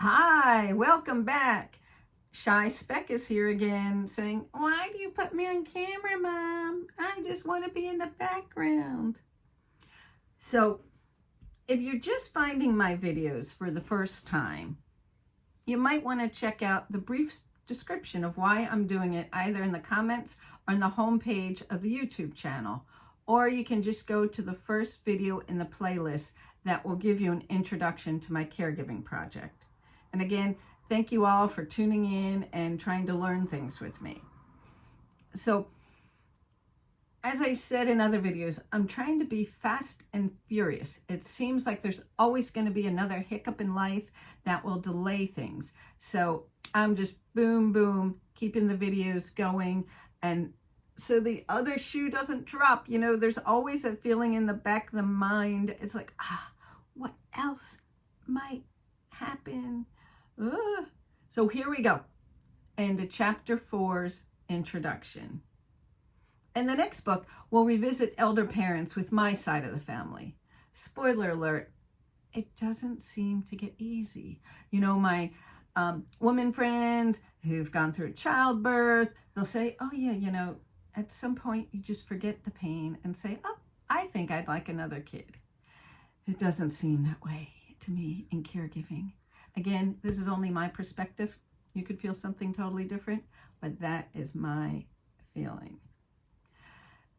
Hi, welcome back. Shy Speck is here again saying, why do you put me on camera, Mom? I just want to be in the background. So if you're just finding my videos for the first time, you might want to check out the brief description of why I'm doing it either in the comments or on the homepage of the YouTube channel. Or you can just go to the first video in the playlist that will give you an introduction to my caregiving project. And again, thank you all for tuning in and trying to learn things with me. So, as I said in other videos, I'm trying to be fast and furious. It seems like there's always going to be another hiccup in life that will delay things. So I'm just boom, boom, keeping the videos going. And so the other shoe doesn't drop. You know, there's always a feeling in the back of the mind. It's like, what else might happen? So here we go, into chapter 4's introduction. In the next book, we'll revisit elder parents with my side of the family. Spoiler alert, it doesn't seem to get easy. You know, my woman friends who've gone through childbirth, they'll say, oh yeah, you know, at some point you just forget the pain and say, oh, I think I'd like another kid. It doesn't seem that way to me in caregiving. Again, this is only my perspective. You could feel something totally different, but that is my feeling.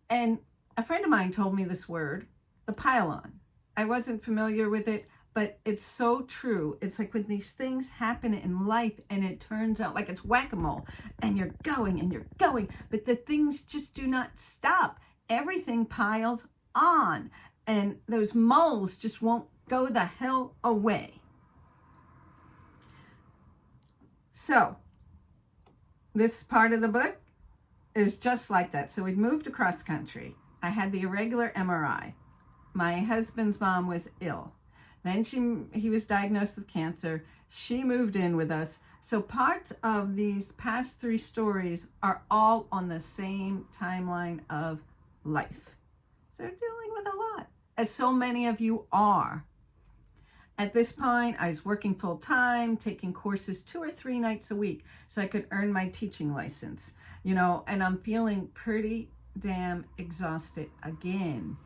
And a friend of mine told me this word, the pile-on. I wasn't familiar with it, but it's so true. It's like when these things happen in life and it turns out like it's whack-a-mole and you're going, but the things just do not stop. Everything piles on and those moles just won't go the hell away. So this part of the book is just like that. So we'd moved across country. I had the irregular MRI. My husband's mom was ill. Then he was diagnosed with cancer. She moved in with us. So parts of these past 3 stories are all on the same timeline of life. So they're dealing with a lot, as so many of you are. At this point, I was working full time, taking courses 2 or 3 nights a week so I could earn my teaching license, you know, and I'm feeling pretty damn exhausted again.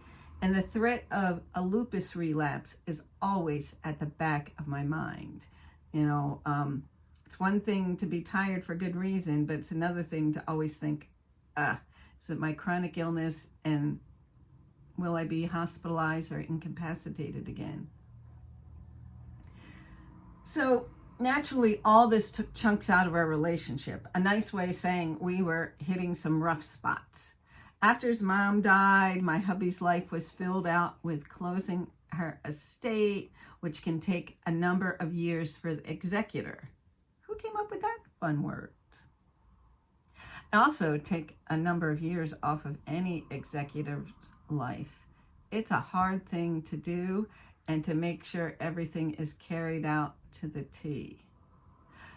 And the threat of a lupus relapse is always at the back of my mind. You know, it's one thing to be tired for good reason, but it's another thing to always think, is it my chronic illness and will I be hospitalized or incapacitated again? So naturally, all this took chunks out of our relationship. A nice way of saying we were hitting some rough spots. After his mom died, my hubby's life was filled out with closing her estate, which can take a number of years for the executor. Who came up with that fun word? Also take a number of years off of any executive's life. It's a hard thing to do, and to make sure everything is carried out to the T.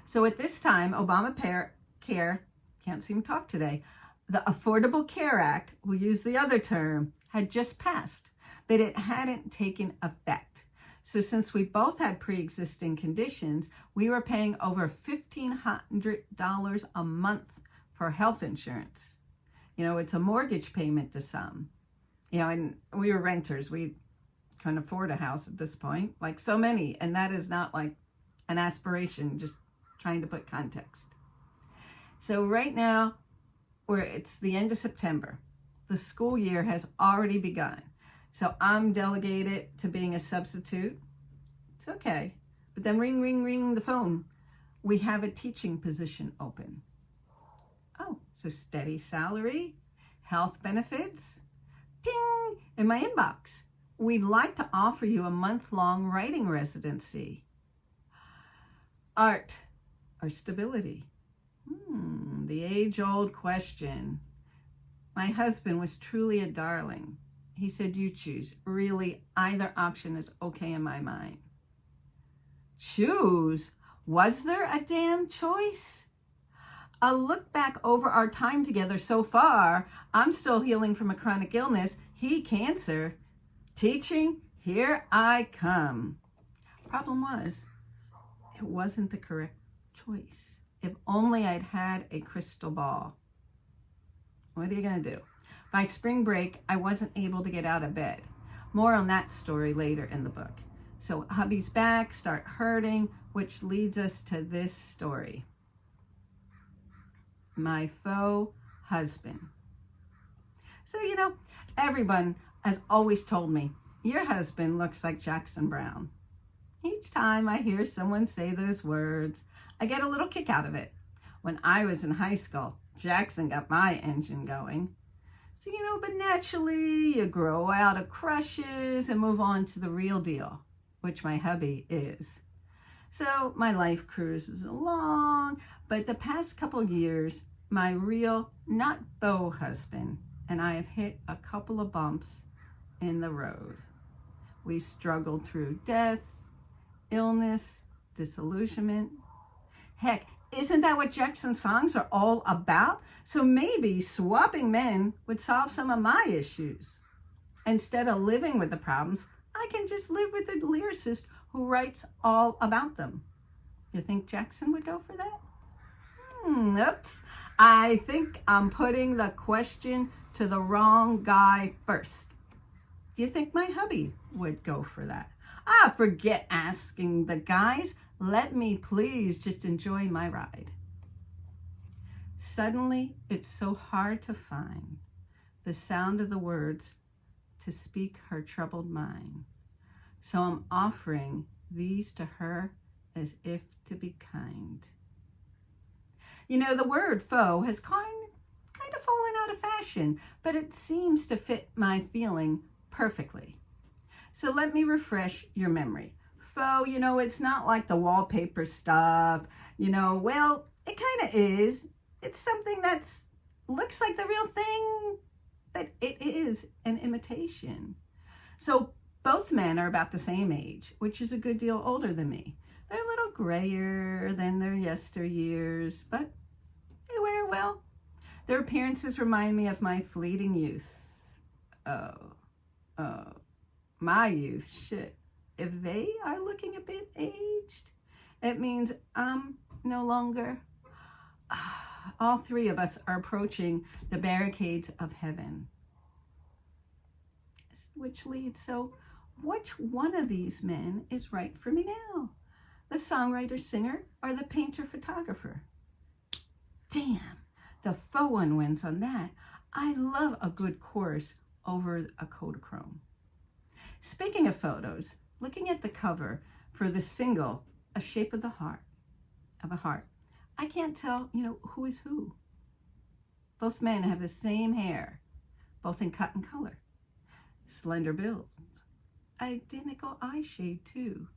So at this time, Obamacare, can't seem to talk today, the Affordable Care Act, we'll use the other term, had just passed, but it hadn't taken effect. So since we both had pre-existing conditions, we were paying over $1,500 a month for health insurance. You know, it's a mortgage payment to some. You know, and we were renters. We couldn't afford a house at this point, like so many, and that is not like an aspiration, just trying to put context. So right now, it's the end of September. The school year has already begun. So I'm delegated to being a substitute. It's okay. But then ring, ring, ring the phone. We have a teaching position open. Oh, so steady salary, health benefits, ping, in my inbox. We'd like to offer you a month-long writing residency. Art or stability? The age-old question. My husband was truly a darling. He said, you choose. Really, either option is okay in my mind. Choose? Was there a damn choice? A look back over our time together so far, I'm still healing from a chronic illness, he cancer. Teaching, here I come. Problem was, It wasn't the correct choice. If only I'd had a crystal ball. What are you going to do? By spring break, I wasn't able to get out of bed. More on that story later in the book. So hubby's back start hurting, which leads us to this story. My faux husband. So, everyone has always told me, your husband looks like Jackson Browne. Each time I hear someone say those words, I get a little kick out of it. When I was in high school, Jackson got my engine going. So, but naturally you grow out of crushes and move on to the real deal, which my hubby is. So my life cruises along, but the past couple years, my real, not faux husband, and I have hit a couple of bumps in the road. We've struggled through death, illness, disillusionment. Heck, isn't that what Jackson's songs are all about? So maybe swapping men would solve some of my issues. Instead of living with the problems, I can just live with a lyricist who writes all about them. You think Jackson would go for that? Oops. I think I'm putting the question to the wrong guy first. Do you think my hubby would go for that? Forget asking the guys. Let me please just enjoy my ride. Suddenly, it's so hard to find the sound of the words to speak her troubled mind. So I'm offering these to her as if to be kind. The word faux has kind of fallen out of fashion, but it seems to fit my feeling perfectly. So let me refresh your memory. Faux, it's not like the wallpaper stuff. Well, it kind of is. It's something that's looks like the real thing, but it is an imitation. So both men are about the same age, which is a good deal older than me. They're a little grayer than their yesteryears, but they wear well. Their appearances remind me of my fleeting youth. My youth, shit. If they are looking a bit aged, it means I'm no longer. All three of us are approaching the barricades of heaven. Which one of these men is right for me now? The songwriter-singer or the painter-photographer? Damn, the faux one wins on that. I love a good chorus over a Kodachrome. Speaking of photos, looking at the cover for the single, A Shape of a Heart, I can't tell, who is who. Both men have the same hair, both in cut and color. Slender builds, identical eye shade too.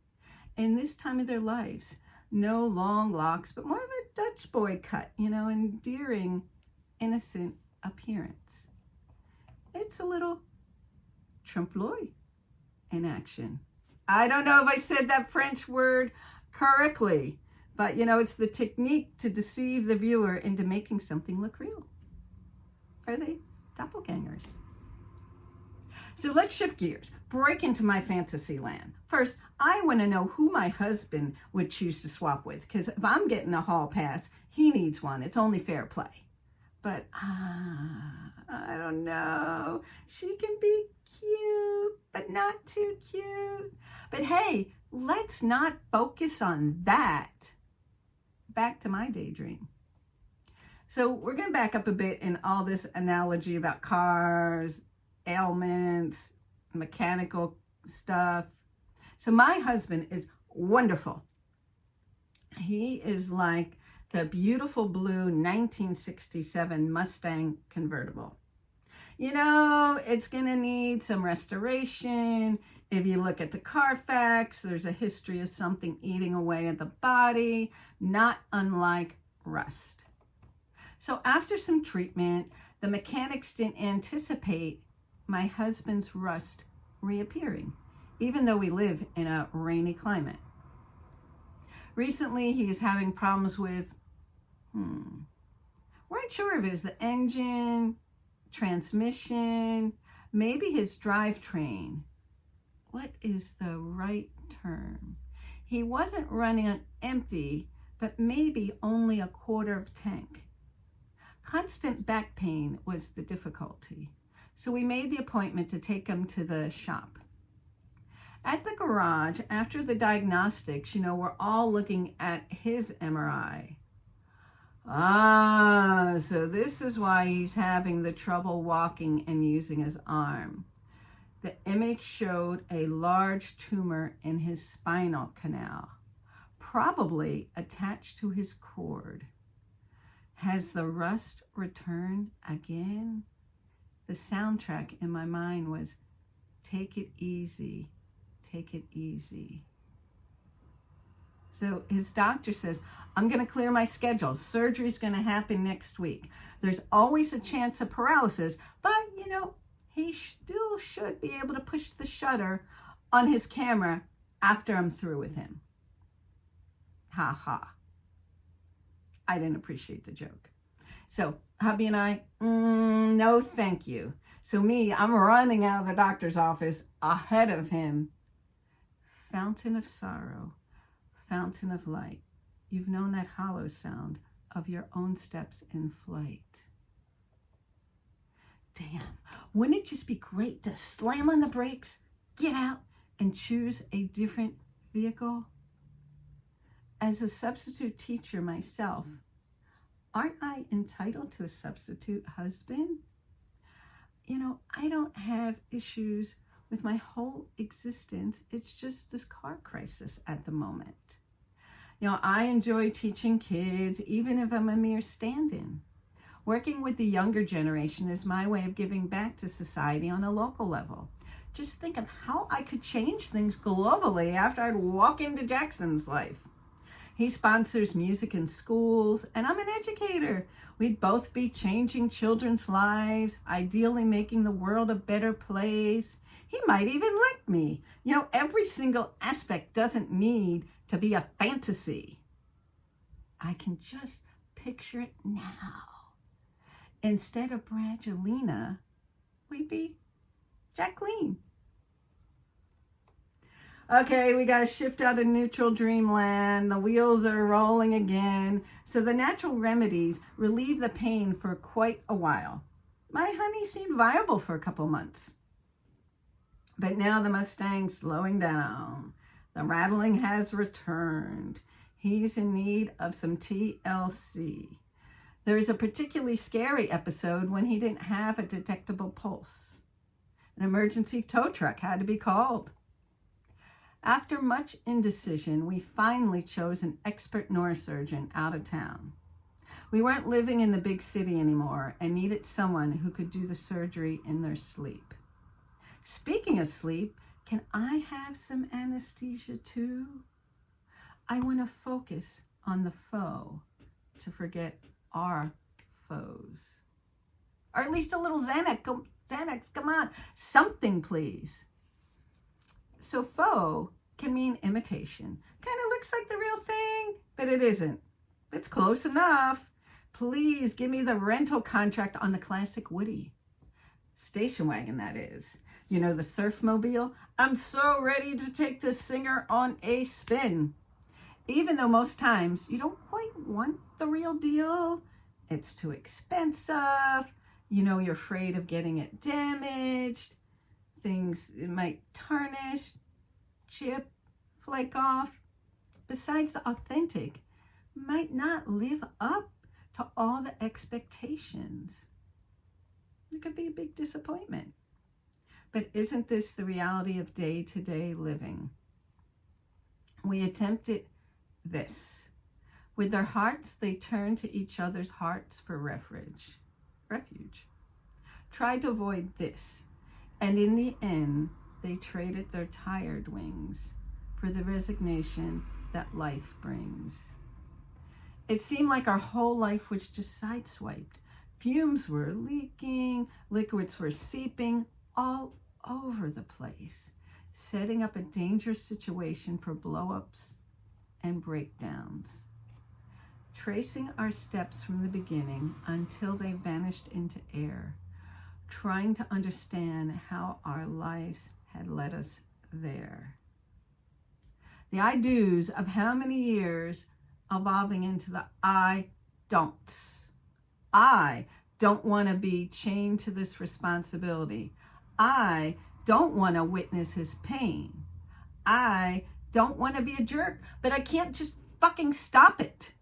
In this time of their lives, no long locks, but more of a Dutch boy cut, endearing, innocent appearance. It's a little trompe-l'oeil in action. I don't know if I said that French word correctly, but it's the technique to deceive the viewer into making something look real. Are they doppelgangers? So let's shift gears, break into my fantasy land. First, I want to know who my husband would choose to swap with, because if I'm getting a hall pass, he needs one. It's only fair play. But I don't know. She can be cute, but not too cute. But hey, let's not focus on that. Back to my daydream. So we're going to back up a bit in all this analogy about cars, ailments, mechanical stuff. So my husband is wonderful. He is like the beautiful blue 1967 Mustang convertible. It's going to need some restoration. If you look at the Carfax, there's a history of something eating away at the body, not unlike rust. So after some treatment, the mechanics didn't anticipate my husband's rust reappearing, even though we live in a rainy climate. Recently, he is having problems with, weren't sure if it was the engine, transmission, maybe his drivetrain. What is the right term? He wasn't running on empty, but maybe only a quarter of tank. Constant back pain was the difficulty, so we made the appointment to take him to the shop. At the garage, after the diagnostics, we're all looking at his MRI. So this is why he's having the trouble walking and using his arm. The image showed a large tumor in his spinal canal, probably attached to his cord. Has the rust returned again? The soundtrack in my mind was, take it easy, take it easy. So his doctor says, I'm going to clear my schedule. Surgery's going to happen next week. There's always a chance of paralysis, but he still should be able to push the shutter on his camera after I'm through with him. Ha ha. I didn't appreciate the joke. So hubby and I, no thank you. So I'm running out of the doctor's office ahead of him. Fountain of sorrow, fountain of light. You've known that hollow sound of your own steps in flight. Damn, wouldn't it just be great to slam on the brakes, get out, and choose a different vehicle? As a substitute teacher myself, aren't I entitled to a substitute husband? I don't have issues with my whole existence. It's just this car crisis at the moment. I enjoy teaching kids, even if I'm a mere stand-in. Working with the younger generation is my way of giving back to society on a local level. Just think of how I could change things globally after I'd walk into Jackson's life. He sponsors music in schools, and I'm an educator. We'd both be changing children's lives, ideally making the world a better place. He might even like me. Every single aspect doesn't need to be a fantasy. I can just picture it now. Instead of Brangelina, we'd be Jacqueline. Okay, we got to shift out of neutral dreamland. The wheels are rolling again. So the natural remedies relieve the pain for quite a while. My honey seemed viable for a couple months. But now the Mustang's slowing down. The rattling has returned. He's in need of some TLC. There is a particularly scary episode when he didn't have a detectable pulse. An emergency tow truck had to be called. After much indecision, we finally chose an expert neurosurgeon out of town. We weren't living in the big city anymore and needed someone who could do the surgery in their sleep. Speaking of sleep, can I have some anesthesia too? I want to focus on the foe to forget our foes. Or at least a little Xanax, come on, something please. So faux can mean imitation. Kind of looks like the real thing, but it isn't. It's close enough. Please give me the rental contract on the classic Woody. Station wagon, that is. The surfmobile. I'm so ready to take the singer on a spin. Even though most times you don't quite want the real deal. It's too expensive. You're afraid of getting it damaged. It might tarnish, chip, flake off. Besides, the authentic might not live up to all the expectations. It could be a big disappointment. But isn't this the reality of day-to-day living? We attempted this. With their hearts, they turned to each other's hearts for refuge. Tried to avoid this. And in the end, they traded their tired wings for the resignation that life brings. It seemed like our whole life was just sideswiped. Fumes were leaking, liquids were seeping all over the place, setting up a dangerous situation for blow-ups and breakdowns. Tracing our steps from the beginning until they vanished into air, trying to understand how our lives had led us there. the I do's of how many years evolving into the I don't. I don't want to be chained to this responsibility. I don't want to witness his pain. I don't want to be a jerk, but I can't just fucking stop it.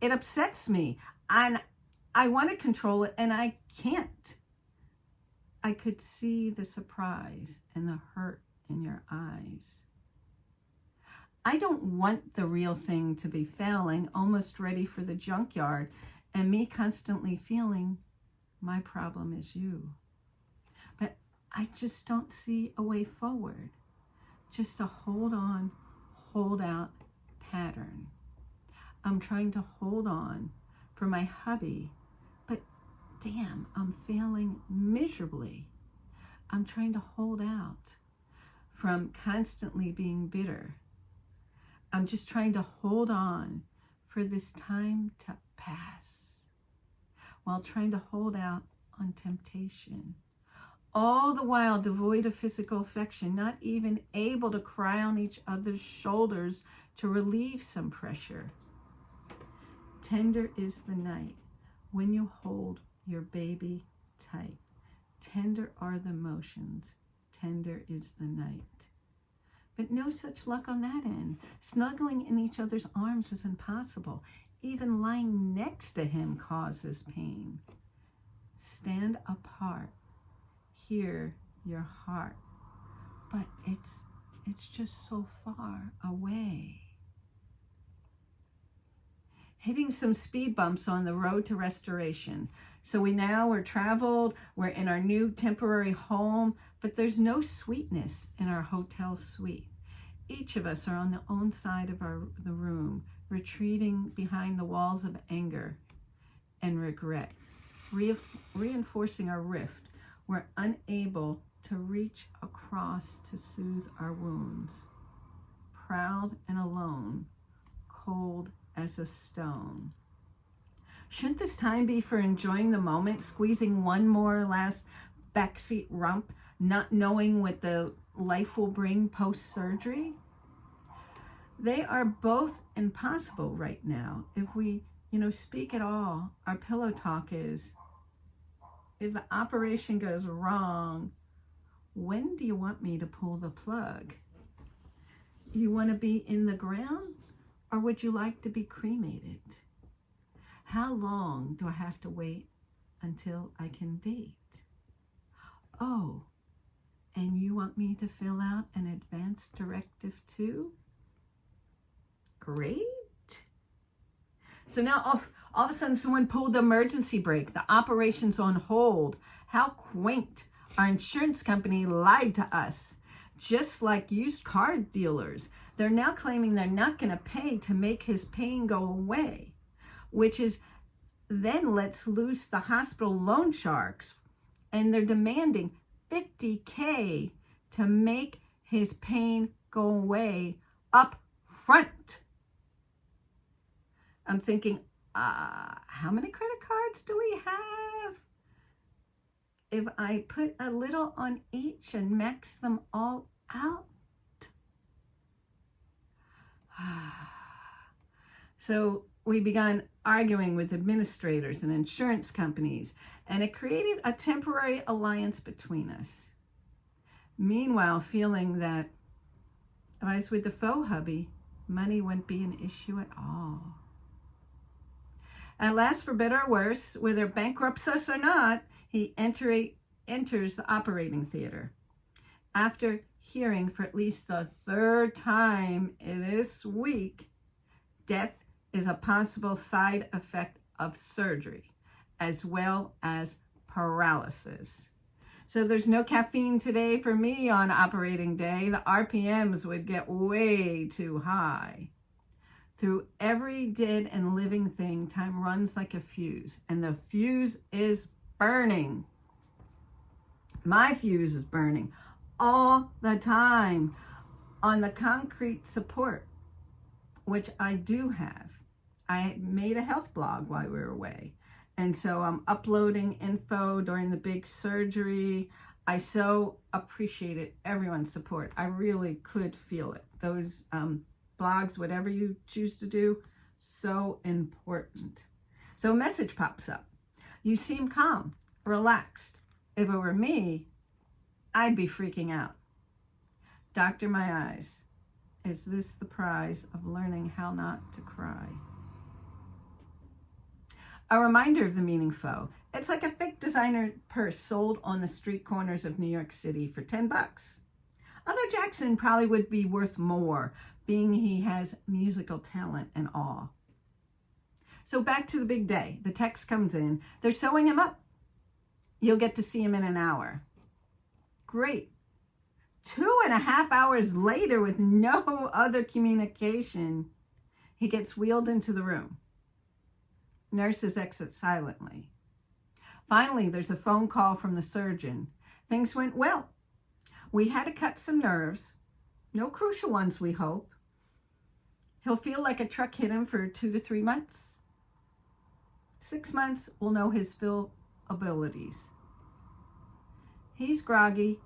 It upsets me, and I want to control it, and I can't. I could see the surprise and the hurt in your eyes. I don't want the real thing to be failing, almost ready for the junkyard, and me constantly feeling my problem is you. But I just don't see a way forward. Just a hold on, hold out pattern. I'm trying to hold on for my hubby, but damn, I'm failing miserably. I'm trying to hold out from constantly being bitter. I'm just trying to hold on for this time to pass while trying to hold out on temptation. All the while devoid of physical affection, not even able to cry on each other's shoulders to relieve some pressure. Tender is the night when you hold your baby tight. Tender are the motions. Tender is the night. But no such luck on that end. Snuggling in each other's arms is impossible. Even lying next to him causes pain. Stand apart. Hear your heart. But it's just so far away. Hitting some speed bumps on the road to restoration. So we're traveled, we're in our new temporary home, but there's no sweetness in our hotel suite. Each of us are on the own side of the room, retreating behind the walls of anger and regret, reinforcing our rift. We're unable to reach across to soothe our wounds. Proud and alone, cold as a stone. Shouldn't this time be for enjoying the moment, squeezing one more last backseat rump, not knowing what the life will bring post-surgery? They are both impossible right now. If we, speak at all, our pillow talk is, if the operation goes wrong, when do you want me to pull the plug? You want to be in the ground, or would you like to be cremated? How long do I have to wait until I can date? Oh, and you want me to fill out an advance directive too? Great. So now all of a sudden someone pulled the emergency brake. The operation's on hold. How quaint. Our insurance company lied to us. Just like used car dealers. They're now claiming they're not going to pay to make his pain go away. Which is then lets loose the hospital loan sharks. And they're demanding $50,000 to make his pain go away up front. I'm thinking, how many credit cards do we have? If I put a little on each and max them all out. So we began arguing with administrators and insurance companies, and it created a temporary alliance between us. Meanwhile, feeling that if I was with the faux hubby, money wouldn't be an issue at all. At last, for better or worse, whether it bankrupts us or not, he enters the operating theater. After hearing for at least the third time this week, death is a possible side effect of surgery, as well as paralysis. So there's no caffeine today for me on operating day. The RPMs would get way too high. Through every dead and living thing, time runs like a fuse, and the fuse is burning. My fuse is burning all the time on the concrete support, which I do have. I made a health blog while we were away, and so I'm uploading info during the big surgery. I so appreciated everyone's support. I really could feel it. Those blogs, whatever you choose to do. So important. So a message pops up. You seem calm, relaxed. If it were me, I'd be freaking out. Doctor my eyes. Is this the prize of learning how not to cry? A reminder of the meaning faux. It's like a fake designer purse sold on the street corners of New York City for $10. Although Jackson probably would be worth more, being he has musical talent and all. So back to the big day. The text comes in. They're sewing him up. You'll get to see him in an hour. Great. 2.5 hours later, with no other communication, he gets wheeled into the room. Nurses exit silently. Finally, there's a phone call from the surgeon. Things went well. We had to cut some nerves. No crucial ones, we hope. He'll feel like a truck hit him for 2 to 3 months. 6 months, we'll know his full abilities. He's groggy,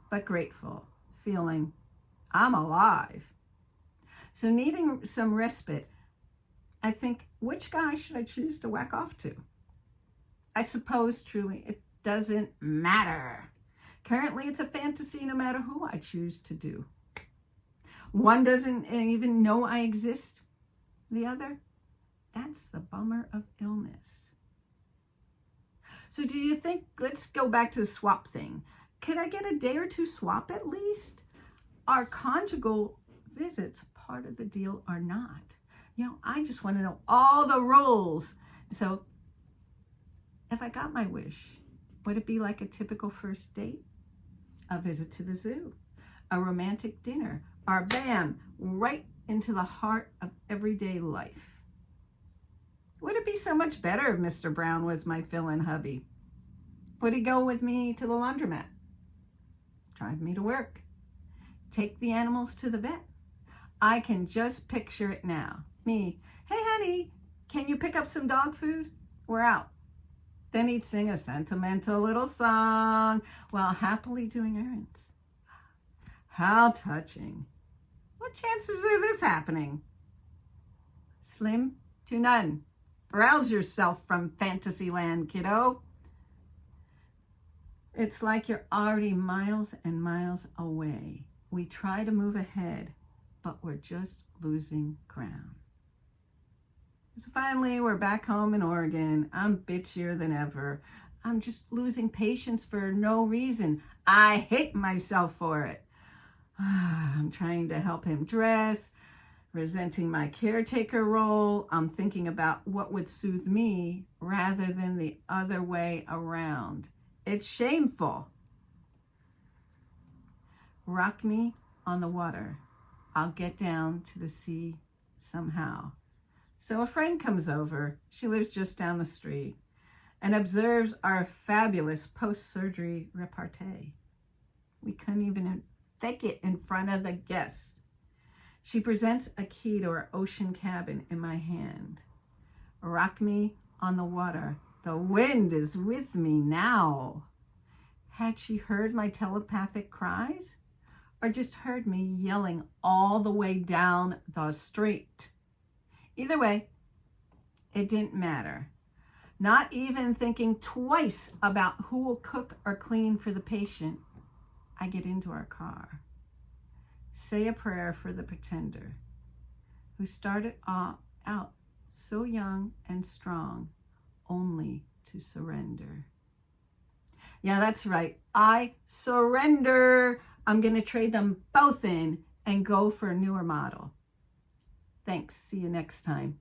but grateful, feeling, I'm alive. So needing some respite, I think, which guy should I choose to whack off to? I suppose, truly, it doesn't matter. Currently, it's a fantasy no matter who I choose to do. One doesn't even know I exist. The other, that's the bummer of illness. So do you think, let's go back to the swap thing. Could I get a day or two swap at least? Are conjugal visits part of the deal or not? You know, I just want to know all the rules. So if I got my wish, would it be like a typical first date? A visit to the zoo, a romantic dinner, or bam, right into the heart of everyday life? Would it be so much better if Mr. Brown was my fill-in hubby? Would he go with me to the laundromat? Drive me to work? Take the animals to the vet? I can just picture it now. Me, hey honey, can you pick up some dog food? We're out. Then he'd sing a sentimental little song while happily doing errands. How touching. What chances are this happening? Slim to none. Rouse yourself from Fantasyland, kiddo. It's like you're already miles and miles away. We try to move ahead, but we're just losing ground. So finally, we're back home in Oregon. I'm bitchier than ever. I'm just losing patience for no reason. I hate myself for it. I'm trying to help him dress, resenting my caretaker role. I'm thinking about what would soothe me rather than the other way around. It's shameful. Rock me on the water. I'll get down to the sea somehow. So a friend comes over. She lives just down the street and observes our fabulous post-surgery repartee. We couldn't even fake it in front of the guests. She presents a key to our ocean cabin in my hand. Rock me on the water. The wind is with me now. Had she heard my telepathic cries or just heard me yelling all the way down the street? Either way, it didn't matter. Not even thinking twice about who will cook or clean for the patient, I get into our car. Say a prayer for the pretender who started out so young and strong, only to surrender. Yeah, that's right. I surrender. I'm going to trade them both in and go for a newer model. Thanks. See you next time.